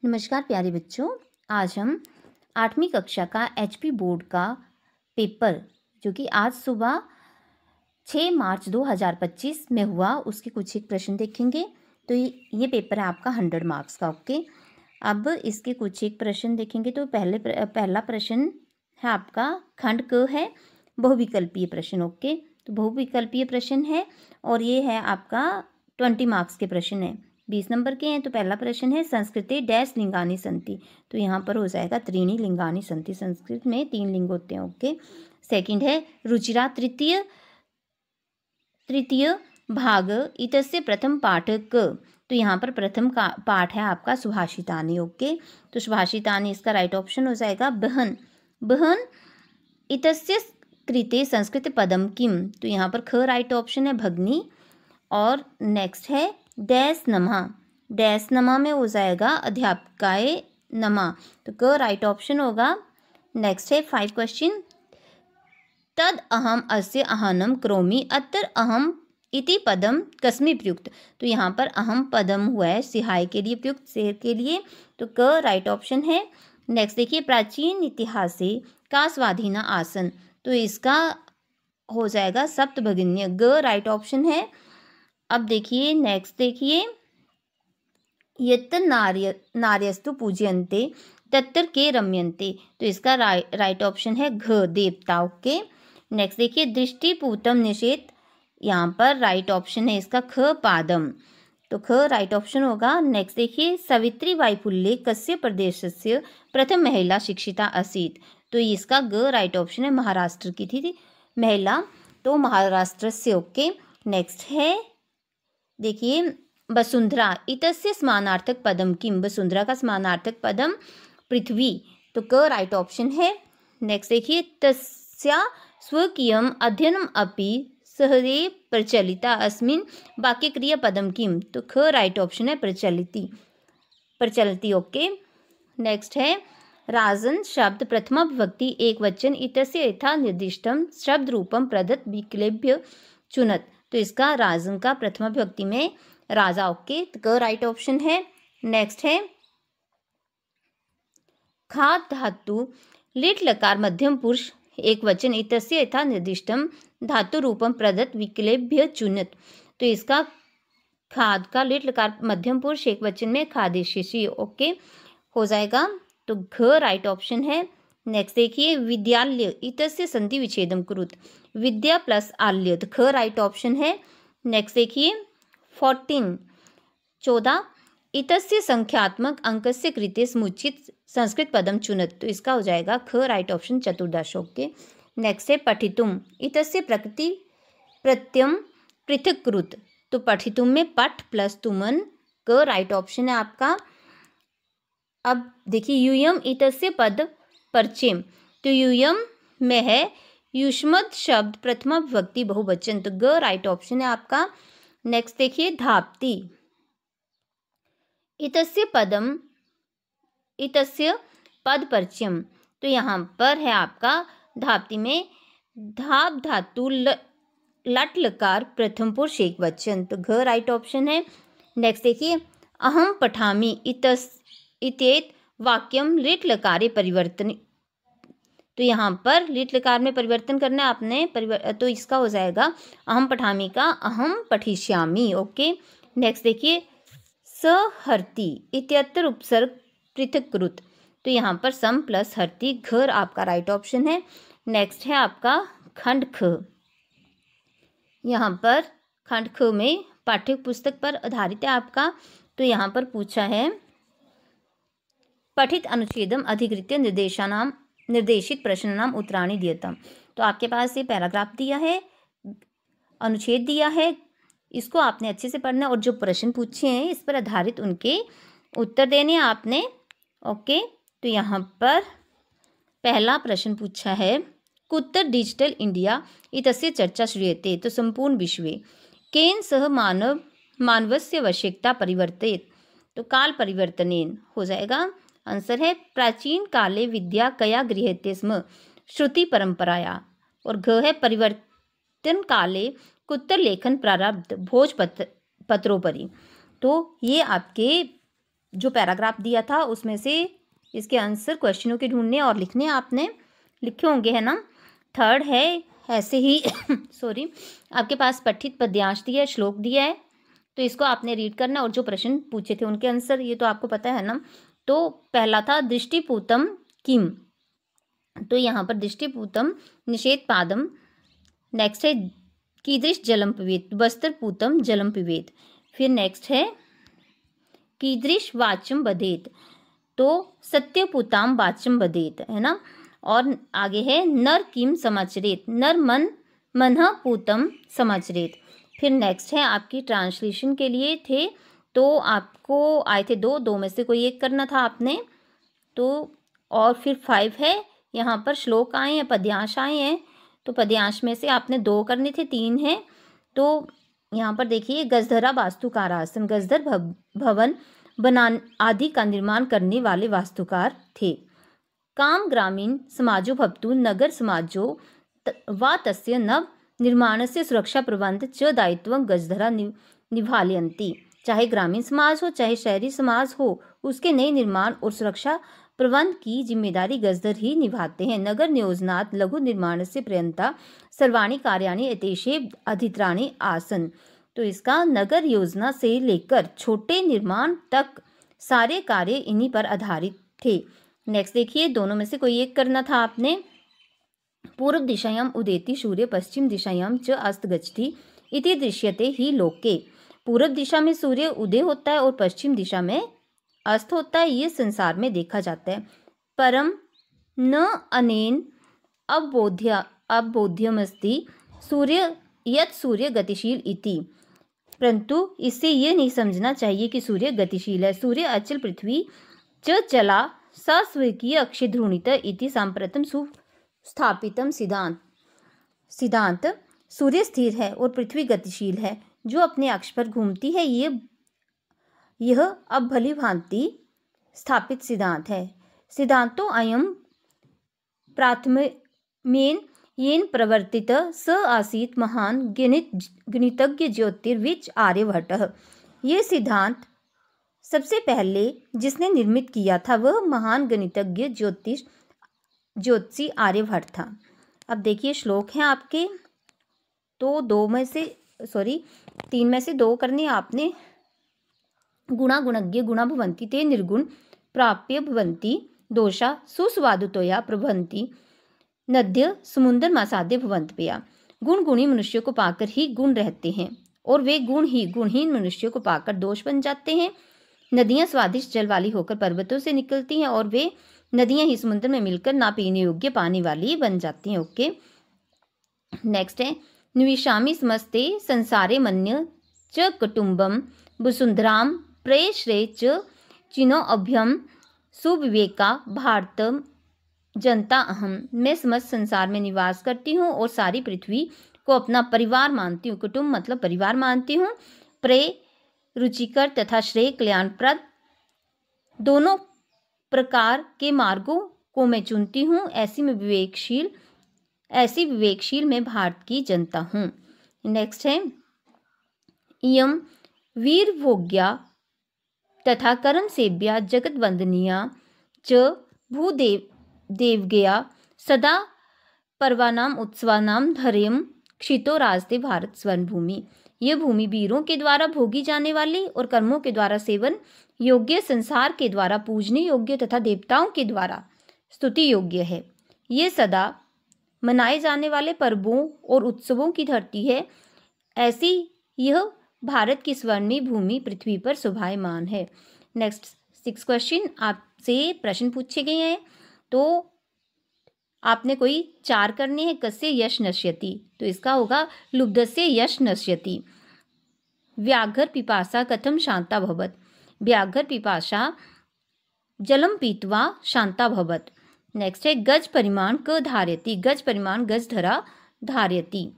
नमस्कार प्यारे बच्चों। आज हम 8वीं कक्षा का एचपी बोर्ड का पेपर जो कि आज सुबह 6 मार्च 2025 में हुआ उसके कुछ एक प्रश्न देखेंगे। तो ये पेपर है आपका 100 मार्क्स का। ओके, अब इसके कुछ एक प्रश्न देखेंगे। तो पहला प्रश्न है आपका खंड क है, बहुविकल्पीय प्रश्न। ओके, तो बहुविकल्पीय प्रश्न है और ये है आपका 20 मार्क्स के प्रश्न है, 20 नंबर के हैं। तो पहला प्रश्न है संस्कृते डैश लिंगानि संति। तो यहाँ पर हो जाएगा त्रीणि लिंगानि संति। संस्कृत में 3 लिंग होते हैं। ओके, सेकंड है रुचिरा तृतीय भाग इतस्य प्रथम पाठ क। तो यहाँ पर प्रथम का पाठ है आपका सुभाषितानि। ओके, तो सुभाषितानि इसका राइट ऑप्शन हो जाएगा बहन। बहन इतस्य कृते संस्कृत पदम किम। तो यहाँ पर ख राइट ऑप्शन है भगनी। और नेक्स्ट है डैश नमा। डैश नमा में हो जाएगा अध्यापकाय नमा। तो क राइट ऑप्शन होगा। नेक्स्ट है 5 क्वेश्चन तद अहम अस्य आहनम करोमि अत्र अहम इति पदम कस्मै प्रयुक्त। तो यहाँ पर अहम पदम हुआ है सिहाय के लिए प्रयुक्त, शेर के लिए। तो क राइट ऑप्शन है। नेक्स्ट देखिए प्राचीन इतिहासे का स्वाधीना आसन। तो इसका हो जाएगा सप्तभगिन्य। ग राइट ऑप्शन है। अब देखिए नेक्स्ट देखिए यत्र नार्यस्तु पूज्यन्ते तत्र के रम्यन्ते। तो इसका राइट ऑप्शन है घ देवता। ओके, नेक्स्ट देखिए दृष्टिपूतम निषेध। यहाँ पर राइट ऑप्शन है इसका ख पादम। तो ख राइट ऑप्शन होगा। नेक्स्ट देखिए सावित्रीबाई फुल्ले कस्य प्रदेशस्य प्रथम महिला शिक्षिता आसीत्। तो इसका ग राइट ऑप्शन है, महाराष्ट्र की थी महिला, तो महाराष्ट्र से। ओके, नेक्स्ट है देखिए वसुंधरा इतस्य समानार्थक पदम किम। वसुंधरा का समानार्थक पदम पृथ्वी। तो क राइट ऑप्शन है। नेक्स्ट देखिए तस्या स्वकीयम अध्ययनम अपि सहदेव प्रचलिता अस्मिन् वाक्य क्रिया पदम किम। तो ख राइट ऑप्शन है प्रचलती। ओके, नेक्स्ट है राजन शब्द प्रथमा विभक्ति एक वचन इतस्य यथा निर्दिष्टम शब्द रूपम प्रदत्त विक्लेभ्य चुनत। तो इसका राजन का प्रथमा विभक्ति में राजा। ओके, तो क राइट ऑप्शन है। नेक्स्ट है खा धातु लिट लकार मध्यम पुरुष एक वचन इतस्य यथा निर्दिष्टम धातु रूपम प्रदत्त विक्लेभ्य चुनत। तो इसका खाद का लिट लकार मध्यम पुरुष एक वचन में खादेशी। ओके, हो जाएगा। तो घ राइट ऑप्शन है। नेक्स्ट देखिए विद्यालय इतस्य संधि विच्छेदम कुरुत। विद्या प्लस आल्य। तो ख राइट ऑप्शन है। नेक्स्ट देखिए 14 इतस्य संख्यात्मक अंकस्य कृते समुचित संस्कृत पदम चुनत। तो इसका हो जाएगा ख राइट ऑप्शन चतुर्दश। ओके, नेक्स्ट है पठितुम इतस्य प्रकृति प्रत्यम पृथक कृत। तो पठितुम में पठ प्लस तुमन। क राइट ऑप्शन है आपका। अब देखिए यूयम इतस्य पद परचेम। तो यूयम में है युष्मद शब्द प्रथमा विभक्ति बहुवचन। तो ग राइट ऑप्शन है आपका। नेक्स्ट देखिए धाप्ति इतस्य पद परचम। तो यहाँ पर है आपका धाप्ति में धाप धातु लट लकार प्रथम पुरुष एक वचन। तो घ राइट ऑप्शन है। नेक्स्ट देखिए अहम पठामि इत्येत वाक्यम लिट लकारे परिवर्तन। तो यहाँ पर लिट लकार में परिवर्तन करना है आपने तो इसका हो जाएगा अहम पठामि का अहम पठिष्यामि। ओके, नेक्स्ट देखिए सहर्ति इत्यत्र उपसर्ग पृथक कृत। तो यहाँ पर सम प्लस हर्ति। घर आपका राइट ऑप्शन है। नेक्स्ट है आपका खंड ख। यहाँ पर खंड ख में पाठ्य पुस्तक पर आधारित है आपका। तो यहाँ पर पूछा है पठित अनुच्छेदम अधिकृत्य निर्देशित प्रश्नानाम उत्तराणि दीयताम्। तो आपके पास ये पैराग्राफ दिया है, अनुच्छेद दिया है, इसको आपने अच्छे से पढ़ना और जो प्रश्न पूछे हैं इस पर आधारित उनके उत्तर देने आपने। ओके, तो यहाँ पर पहला प्रश्न पूछा है कुत्र डिजिटल इंडिया इतस्य चर्चा श्रूयते। तो संपूर्ण विश्वे केन सह मानवस्य आवश्यकता परिवर्तित। तो काल परिवर्तनेन हो जाएगा। आंसर है प्राचीन काले विद्या कया गृह्यते स्म श्रुति परंपराया। और घ है परिवर्तन काले कुत्र लेखन प्रारब्ध भोज पत्रोपरि। तो ये आपके जो पैराग्राफ दिया था उसमें से इसके आंसर क्वेश्चनों के ढूंढने और लिखने आपने लिखे होंगे, है ना। थर्ड है ऐसे ही सॉरी, आपके पास पठित पद्यांश दिया है, श्लोक दिया है, तो इसको आपने रीड करना और जो प्रश्न पूछे थे उनके आंसर ये तो आपको पता है ना। तो पहला था दृष्टिपूतम किम, तो यहाँ पर दृष्टिपूतम निषेध पादम। नेक्स्ट है कीदृश जलम पिबेत, वस्त्रपूतम जलम पिबेत। फिर नेक्स्ट है कीदृश वाचम बधेत, तो सत्यपूताम वाचम बधेत, है ना। और आगे है नर किम समाचरेत, नर मन मनः पूतम समाचरेत। फिर नेक्स्ट है आपकी ट्रांसलेशन के लिए थे, तो आपको आए थे दो में से कोई एक करना था आपने, तो और फिर 5 है यहाँ पर श्लोक आए हैं, पद्यांश आए हैं, तो पद्यांश में से आपने 2 करने थे, 3 है। तो यहाँ पर देखिए गजधरा वास्तुकार आसन, गजधर भवन बनाने आदि का निर्माण करने वाले वास्तुकार थे। काम ग्रामीण समाजो भवतु नगर समाजो वा तस्य नव निर्माणस्य सुरक्षा प्रबंध च दायित्वं गजधरा निभालयन्ति। चाहे ग्रामीण समाज हो चाहे शहरी समाज हो, उसके नए निर्माण और सुरक्षा प्रबंध की जिम्मेदारी गजधर ही निभाते हैं। नगर नियोजनात् लघु निर्माणस्य पर्यन्ता सर्वाणि कार्याणि एतेषे अधित्राणि आसन्, तो इसका नगर योजना से लेकर छोटे निर्माण तक सारे कार्य इन्हीं पर आधारित थे। नेक्स्ट देखिए, दोनों में से कोई एक करना था आपने। पूर्व दिशायाम उदेति सूर्य पश्चिम दिशायाम च अस्त गच्छति इति दृश्यते ही लोके। पूर्व दिशा में सूर्य उदय होता है और पश्चिम दिशा में अस्त होता है, ये संसार में देखा जाता है। परम न अनेन अबोध्यमस्ति सूर्य यत् सूर्य गतिशील इति, परंतु इससे ये नहीं समझना चाहिए कि सूर्य गतिशील है। सूर्य अचल पृथ्वी च चला सस्वर्गीय अक्षिध्रुणित इति सांप्रतम सुस्थापितम सिद्धांत। सूर्य स्थिर है और पृथ्वी गतिशील है, जो अपने अक्ष पर घूमती है, यह अब भली भांति स्थापित सिद्धांत है। सिद्धांतो अयम प्राथमेन येन प्रवर्तित स आसीत महान गणितज्ञ ज्योतिर्विच आर्यभट्टः। ये सिद्धांत सबसे पहले जिसने निर्मित किया था वह महान गणितज्ञ ज्योतिषी आर्यभट्ट था। अब देखिए श्लोक हैं आपके, तो 3 में से 2 करने आपने। गुणा गुणज्ञ गुणा भवन्ति ते निर्गुण प्राप्य भवन्ति दोषा सुस्वादुतोया प्रभवन्ति नद्य समुद्र मासाद्य भवन्तपया। गुण गुणी मनुष्य को पाकर ही गुण रहते हैं और वे गुण ही गुणहीन मनुष्य को पाकर दोष बन जाते हैं। नदियाँ स्वादिष्ट जल वाली होकर पर्वतों से निकलती हैं और वे नदियाँ ही समुद्र में मिलकर ना पीने योग्य पानी वाली बन जाती हैं। ओके, नेक्स्ट है निविशामि समस्ते संसारे मन्य च कुटुम्बम वसुंधराम प्रेश्रे च चिनो अभ्यम सुविवेका भारतम जनता अहम। मैं समस्त संसार में निवास करती हूँ और सारी पृथ्वी को अपना परिवार मानती हूँ। कुटुंब मतलब परिवार मानती हूँ। प्रेय रुचिकर तथा श्रेय कल्याणप्रद दोनों प्रकार के मार्गों को मैं चुनती हूँ। ऐसी विवेकशील मैं भारत की जनता हूँ। नेक्स्ट है इयम वीर भोग्या तथा कर्म सेव्या जगत वंदनिया च भूदेवगया सदा पर्वानाम उत्सवानाम धैर्यम क्षितो राजते भारत स्वर्ण भूमि। यह भूमि वीरों के द्वारा भोगी जाने वाली और कर्मों के द्वारा सेवन योग्य, संसार के द्वारा पूजने योग्य तथा देवताओं के द्वारा स्तुति योग्य है। ये सदा मनाए जाने वाले पर्वों और उत्सवों की धरती है। ऐसी यह भारत की स्वर्णिम भूमि पृथ्वी पर शोभायमान है। नेक्स्ट 6 क्वेश्चन आपसे प्रश्न पूछे गए हैं, तो आपने कोई 4 करने हैं। कस्य यश नश्यति, तो इसका होगा लुब्धस्य यश नश्यति। व्याघ्र पिपासा कथम शांता भवत, व्याघ्र पिपासा जलम पीत्वा शांता भवत। नेक्स्ट है गज परिमाण क धारयति, गज परिमाण गजधरा धारयति।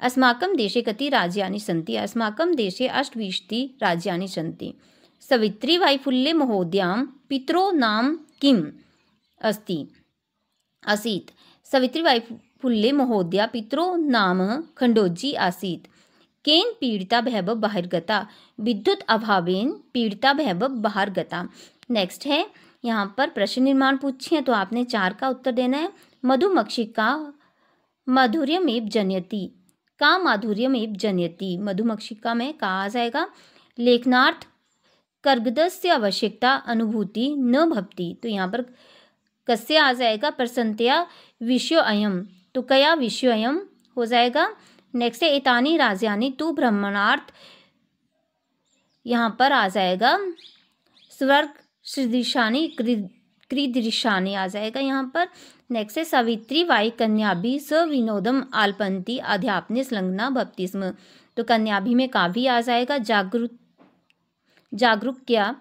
अस्माकं देशे कति राज्यानि सन्ति, अस्माकं देशे 28 राज्यानि सन्ति। सवित्री वायुफुल्ले महोदयां पितरो नाम किम अस्ति आसीत्, सवित्री वायुफुल्ले महोदया पितरो नाम खंडोजी आसीत्। केन पीड़िता भैभव बहिर्गता, विद्युत अभावेन पीड़िता भैभव बहिर्गता। नेक्स्ट है यहाँ पर प्रश्न निर्माण पूछिए तो आपने 4 का उत्तर देना है। मधुमक्षिका माधुर्यमेव जनयति, का माधुर्यमेव जनयति, मधुमक्षिका में का आ जाएगा। लेखनार्थ कर्गदस्य आवश्यकता अनुभूति न भवति, तो यहाँ पर कस्य आ जाएगा। प्रसन्नतया विषयो अयम, तो कया विषयो अयम हो जाएगा। नेक्स्ट है एतानि राज्यानि तु भ्रमणार्थ, यहाँ पर आ जाएगा स्वर्ग सदृशानि क्रीदृशानि आ जाएगा यहाँ पर। नेक्स्ट है सावित्री वाई कन्याभि स विनोदम आलपंती अध्यापने संलग्ना भवति स्म, तो कन्याभि में काव्य आ जाएगा। जागरूकत्या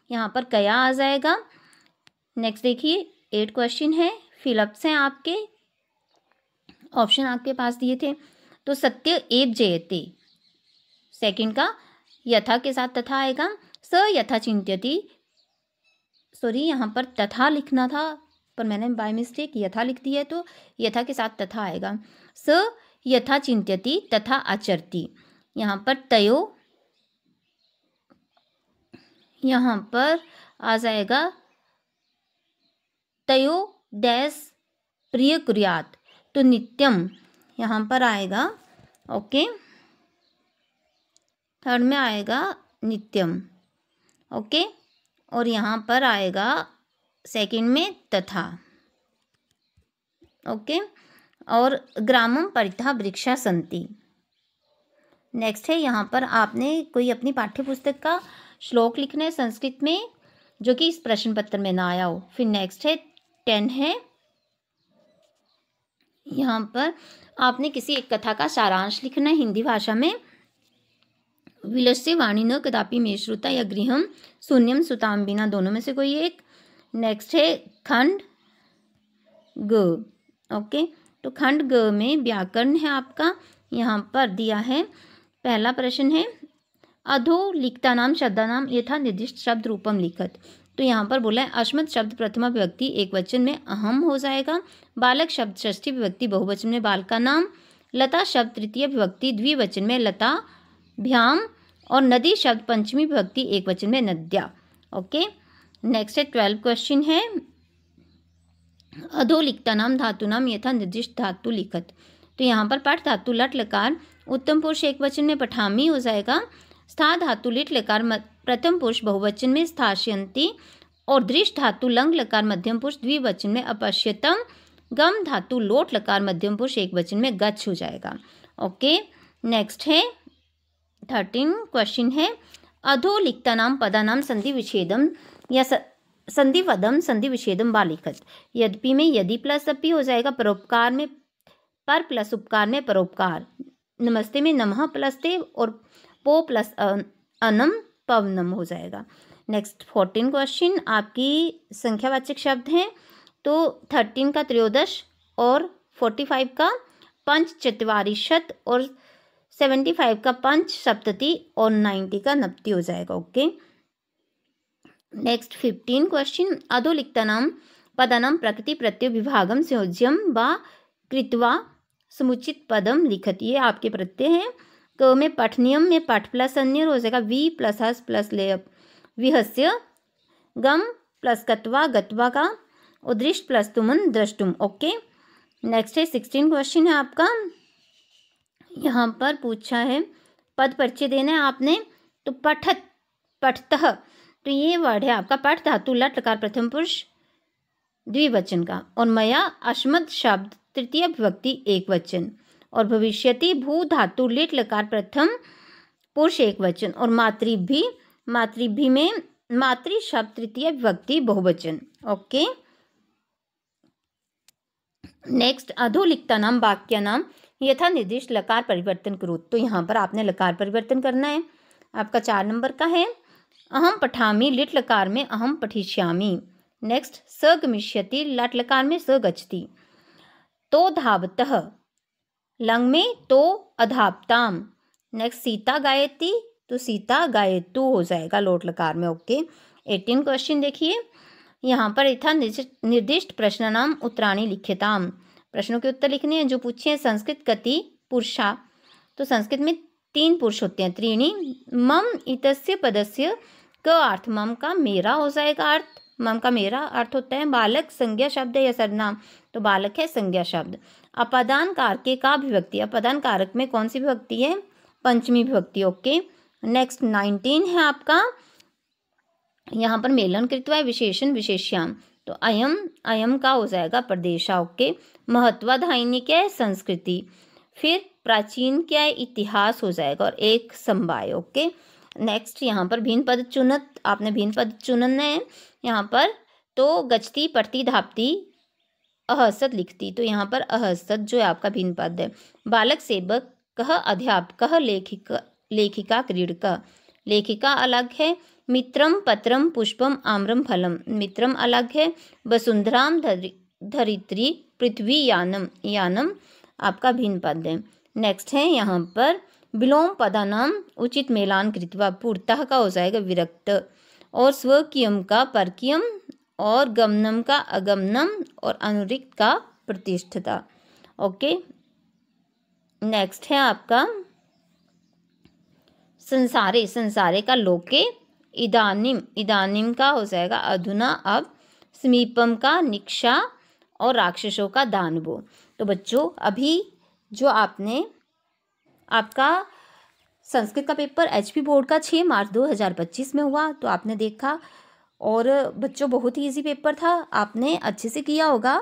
यहाँ पर कया आ जाएगा। नेक्स्ट देखिए 8 क्वेश्चन है, फिलअप्स हैं आपके, ऑप्शन आपके पास दिए थे। तो सत्य एव जयते, सेकंड का यथा के साथ तथा आएगा। स यथा चिंत्यति, सॉरी यहाँ पर तथा लिखना था पर मैंने बाय मिस्टेक यथा लिख दिया है, तो यथा के साथ तथा आएगा। स यथा चिंत्यति तथा आचरति, यहाँ पर तयो, यहाँ पर आ जाएगा तयो डैश प्रिय कुर्यात, तो नित्यम यहाँ पर आएगा। ओके, थर्ड में आएगा नित्यम। ओके, और यहाँ पर आएगा सेकंड में तथा। ओके, और ग्रामम परितः वृक्षा सन्ति। नेक्स्ट है यहाँ पर आपने कोई अपनी पाठ्य पुस्तक का श्लोक लिखना है संस्कृत में जो कि इस प्रश्न पत्र में ना आया हो। फिर नेक्स्ट है 10 है, यहाँ पर आपने किसी एक कथा का सारांश लिखना है हिंदी भाषा में। विलस्य वाणी न कदापि मे श्रुता या गृहम शून्यम सुताम बिना, दोनों में से कोई एक। नेक्स्ट है खंड ग। ओके, तो खंड ग में व्याकरण है आपका, यहाँ पर दिया है। पहला प्रश्न है अधो लिखता नाम शब्दानाम यथा निर्दिष्ट शब्द रूपम लिखत, तो यहाँ पर बोला है अस्मत् शब्द प्रथमा विभक्ति एक वचन में अहम हो जाएगा। बालक शब्द षष्ठी विभक्ति बहुवचन में बाल का नाम। लता शब्द तृतीय विभक्ति द्विवचन में लता भ्याम, और नदी शब्द पंचमी विभक्ति एक वचन में नद्या। ओके, नेक्स्ट है 12 क्वेश्चन है अधो लिखता नाम धातु नाम यथा निर्दिष्ट धातु लिखत, तो यहाँ पर पठ धातु लट लकार उत्तम पुरुष एक वचन में पठामी हो जाएगा। स्था धातु लिट लकार प्रथम पुरुष बहुवचन में स्थास्यन्ति, और दृष्ट धातु लंग लकार मध्यम पुरुष द्विवचन में अपश्यतम। गम धातु लोट लकार मध्यम पुरुष एक वचन में गच्छ हो जाएगा। ओके, नेक्स्ट है 13 क्वेश्चन है अधो लिखता नाम पदा नाम संधि विच्छेदम या संधि पदम संधि विच्छेदम वा लिखत। यद्यपि में यदि प्लस अपि हो जाएगा। परोपकार में पर प्लस उपकार में परोपकार। नमस्ते में नमः प्लस ते, और पो प्लस अनम पवनम हो जाएगा। नेक्स्ट 14 क्वेश्चन आपकी संख्यावाचक शब्द हैं, तो 13 का त्रयोदश और 45 का पंच चत्वारिशत और 75 का पंच सप्तति और 90 का नप्ति हो जाएगा। ओके, नेक्स्ट 15 क्वेश्चन अधो लिखता नाम पदानाम प्रकृति प्रत्यय विभागम संयोज्यम व कृत्वा समुचित पदम लिखत, ये आपके प्रत्यय हैं। क में पठनियम में पठ प्लस अन्य हो जाएगा। वी प्लस हस प्लस लेप विहस्य। गम प्लस कत्वा गत्वा का, और दृष्ट प्लस तुमन द्रष्टुम। ओके, नेक्स्ट है 16 क्वेश्चन है आपका, यहाँ पर पूछा है पद परिचय देना है आपने, तो पठत पठतः, तो ये वर्ड है आपका पठ धातु लट लकार प्रथम पुरुष द्विवचन का, और मया अस्मत् शब्द तृतीय विभक्ति एक वचन, और भविष्यति भू धातु लिट लकार प्रथम पुरुष एक वचन, और मातृभि में मातृ शब्द तृतीय विभक्ति बहुवचन। ओके, नेक्स्ट अधो लिखता नाम वाक्य नाम यथा निर्दिष्ट लकार परिवर्तन करो, तो यहाँ पर आपने लकार परिवर्तन करना है। आपका 4 नंबर का है अहम पठामी लिट लकार में अहम पठिष्यामि। नेक्स्ट स गमिष्यति लट लकार में स गच्छति। तो धावतः लंग में तो अधावताम। नेक्स्ट सीता गायति, तो सीता गायतु हो जाएगा लोट लकार में। ओके, 18 क्वेश्चन देखिए, यहाँ पर यथा निर्दिष्ट प्रश्न नाम उत्तराणी लिख्यताम, प्रश्नों के उत्तर लिखने हैं जो पूछे हैं। संस्कृत गति पुरुषा, तो संस्कृत में 3 पुरुष होते हैं, त्रीणि। मम इतस्य पदस्य क अर्थ, मम का मेरा हो जाएगा अर्थ, मम का मेरा अर्थ होता है बालक, संज्ञा शब्द या सर्वनाम, तो बालक है संज्ञा शब्द। अपादान कारक के का विभक्ति, अपादान कारक में कौन सी विभक्ति है, पंचमी विभक्ति। ओके, नेक्स्ट 19 है आपका, यहाँ पर मेलन कृत्वा है विशेषण विशेष्याम, तो अयम, अयम का हो जाएगा प्रदेशा। ओके, महत्वाधायिनी क्या है, संस्कृति। फिर प्राचीन क्या है, इतिहास हो जाएगा, और एक समवाय। ओके, नेक्स्ट यहाँ पर भिन्न पद चुनत, आपने भिन्न पद चुनना है यहाँ पर। तो गच्छति, पढ़ती, धापती, अहसत लिखती, तो यहाँ पर अहसत जो है आपका भिन्न पद है। बालक, सेवक, कह अध्यापक, लेखिका, लेखिका क्रीडका, लेखिका अलग है। मित्रम, पत्रम, पुष्पम, आम्रम, फलम, मित्रम अलग है। वसुंधराम, धरित्री, पृथ्वी, यानम, यानम आपका भिन्न पद है। नेक्स्ट है यहाँ पर विलोम पदानाम उचित मेलान कृत्वा, पूर्णतः का हो जाएगा विरक्त, और स्वकीयम का परकीयम, और गमनम का अगमनम, और अनुरिक्त का प्रतिष्ठता। ओके, नेक्स्ट है आपका संसारे, संसारे का लोके, इदानीम, इदानीम का हो जाएगा अधुना, अब। समीपम का निक्षा, और राक्षसों का दानवो। तो बच्चों अभी जो आपने आपका संस्कृत का पेपर एचपी बोर्ड का 6 मार्च 2025 में हुआ, तो आपने देखा, और बच्चों बहुत ही इजी पेपर था, आपने अच्छे से किया होगा।